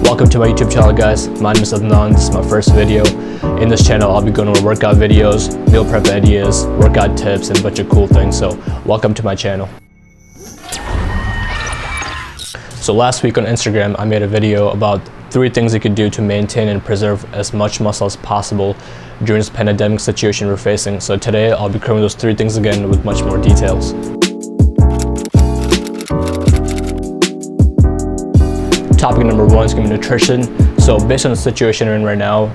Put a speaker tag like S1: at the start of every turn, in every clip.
S1: Welcome to my YouTube channel, guys. My name is Adnan. This is my first video. In this channel, I'll be going over workout videos, meal prep ideas, workout tips, and a bunch of cool things. So welcome to my channel. So last week on Instagram, I made a video about 3 things you could do to maintain and preserve as much muscle as possible during this pandemic situation we're facing. So today, I'll be covering those 3 things again with much more details. Topic number 1 is going to be nutrition. So based on the situation we're in right now,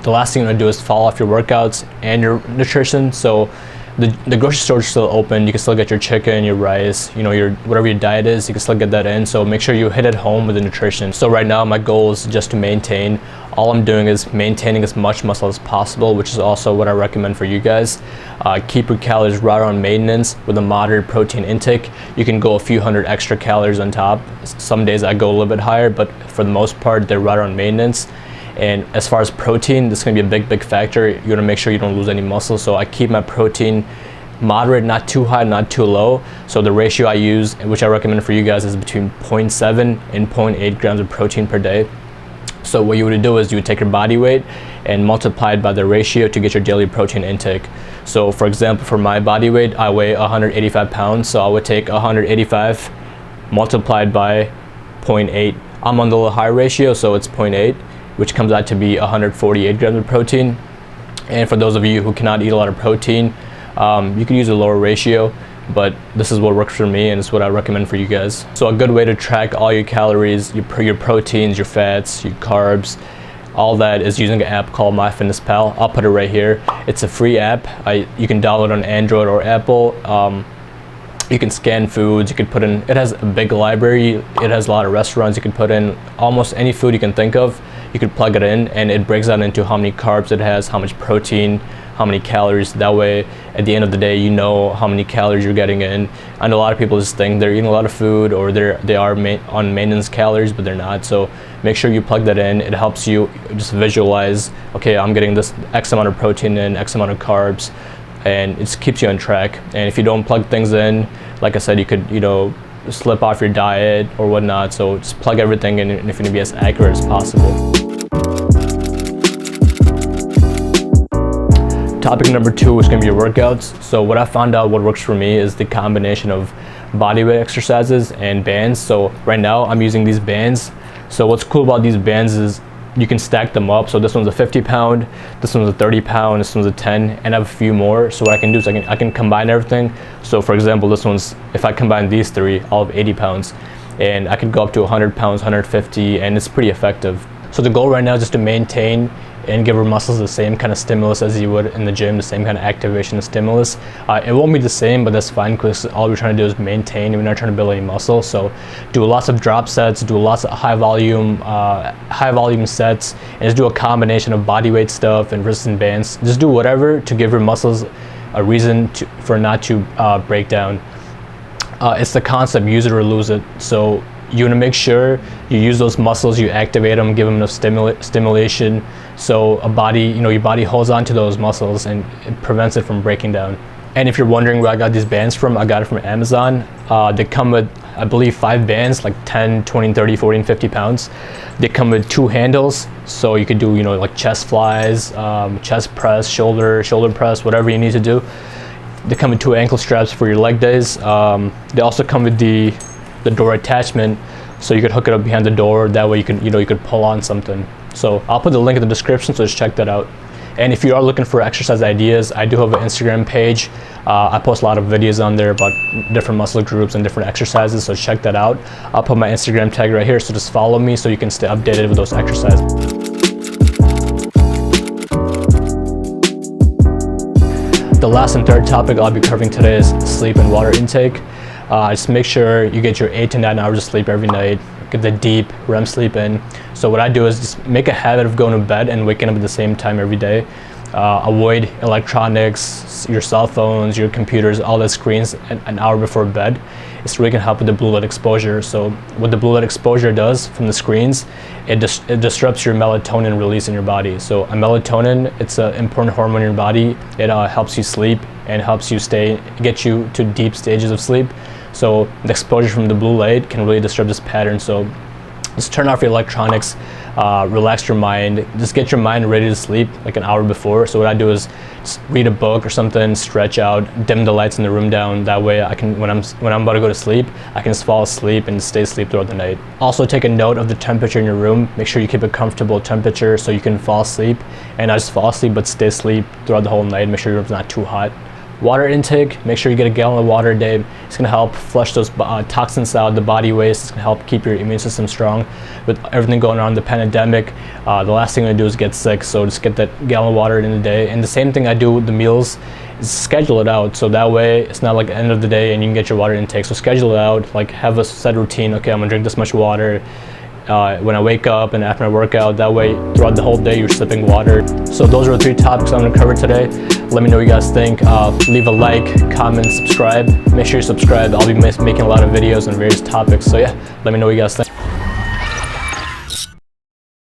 S1: the last thing you want to do is fall off your workouts and your nutrition. So the grocery store is still open. You can still get your chicken, your rice, whatever your diet is, you can still get that in. So make sure you hit it home with the nutrition. So right now my goal is just to maintain. All I'm doing is maintaining as much muscle as possible, which is also what I recommend for you guys. Keep your calories right around maintenance with a moderate protein intake. You can go a few hundred extra calories on top. Some days I go a little bit higher, but for the most part, they're right around maintenance. And as far as protein, this is going to be a big factor. You want to make sure you don't lose any muscle. So I keep my protein moderate, not too high, not too low. So the ratio I use, which I recommend for you guys, is between 0.7 and 0.8 grams of protein per day. So what you would do is you would take your body weight and multiply it by the ratio to get your daily protein intake. So for example, for my body weight, I weigh 185 pounds. So I would take 185 multiplied by 0.8. I'm on the little high ratio, so it's 0.8, which comes out to be 148 grams of protein. And for those of you who cannot eat a lot of protein, you can use a lower ratio, but this is what works for me and it's what I recommend for you guys. So a good way to track all your calories, your proteins, your fats, your carbs, all that is using an app called MyFitnessPal. I'll put it right here. It's a free app. You can download it on Android or Apple. You can scan foods, you could put in, it has a big library, it has a lot of restaurants, you can put in almost any food you can think of, you could plug it in and it breaks down into how many carbs it has, how much protein, how many calories. That way, at the end of the day, you know how many calories you're getting in. I know a lot of people just think they're eating a lot of food or they are on maintenance calories, but they're not. So make sure you plug that in. It helps you just visualize, okay, I'm getting this X amount of protein in, X amount of carbs, and it just keeps you on track. And if you don't plug things in, like I said, you could, slip off your diet or whatnot. So just plug everything in if you're gonna be as accurate as possible. Topic number 2 is gonna be your workouts. So what I found out what works for me is the combination of bodyweight exercises and bands. So right now I'm using these bands. So what's cool about these bands is you can stack them up. So this one's a 50 pound, this one's a 30 pound, this one's a 10, and I have a few more. So what I can do is I can combine everything. So for example, this one's, if I combine these 3, I'll have 80 pounds. And I could go up to 100 pounds, 150, and it's pretty effective. So the goal right now is just to maintain and give our muscles the same kind of stimulus as you would in the gym, the same kind of activation and stimulus. It won't be the same, but that's fine because all we're trying to do is maintain and we're not trying to build any muscle. So do lots of drop sets, do lots of high volume sets, and just do a combination of body weight stuff and resistance bands. Just do whatever to give your muscles a reason for not to break down. It's the concept, use it or lose it. So you want to make sure you use those muscles, you activate them, give them enough stimulation, so your body holds on to those muscles and it prevents it from breaking down. And if you're wondering where I got these bands from, I got it from Amazon. They come with, I believe, 5 bands, like 10, 20, 30, 40, and 50 pounds. They come with 2 handles, so you could do, like chest flies, chest press, shoulder press, whatever you need to do. They come with 2 ankle straps for your leg days. They also come with the door attachment, so you could hook it up behind the door. That way you could pull on something. So I'll put the link in the description, so just check that out. And if you are looking for exercise ideas, I do have an Instagram page. I post a lot of videos on there about different muscle groups and different exercises, so check that out. I'll put my Instagram tag right here, so just follow me so you can stay updated with those exercises. The last and third topic I'll be covering today is sleep and water intake. Just make sure you get your 8 to 9 hours of sleep every night. Get the deep REM sleep in. So what I do is just make a habit of going to bed and waking up at the same time every day. Avoid electronics, your cell phones, your computers, all the screens an hour before bed. It's really gonna help with the blue light exposure. So what the blue light exposure does from the screens, it disrupts your melatonin release in your body. So a melatonin, it's an important hormone in your body. It helps you sleep and helps you get you to deep stages of sleep. So the exposure from the blue light can really disrupt this pattern. So Just turn off your electronics, relax your mind, just get your mind ready to sleep like an hour before. So what I do is just read a book or something, stretch out, dim the lights in the room down. That way I can, when I'm about to go to sleep, I can just fall asleep and stay asleep throughout the night. Also take a note of the temperature in your room. Make sure you keep a comfortable temperature so you can fall asleep, and not just fall asleep but stay asleep throughout the whole night. Make sure your room's not too hot. Water intake, make sure you get a gallon of water a day. It's going to help flush those toxins out, the body waste. It's going to help keep your immune system strong. With everything going on, the pandemic, the last thing I'm going to do is get sick, so just get that gallon of water in a day. And the same thing I do with the meals is schedule it out, so that way it's not like the end of the day and you can get your water intake. So schedule it out, like have a set routine. Okay, I'm going to drink this much water when I wake up and after I work out. That way throughout the whole day you're sipping water. So those are the 3 topics I'm going to cover today. Let me know what you guys think. Leave a like, comment, subscribe. Make sure you subscribe. I'll be making a lot of videos on various topics. So yeah, let me know what you guys think.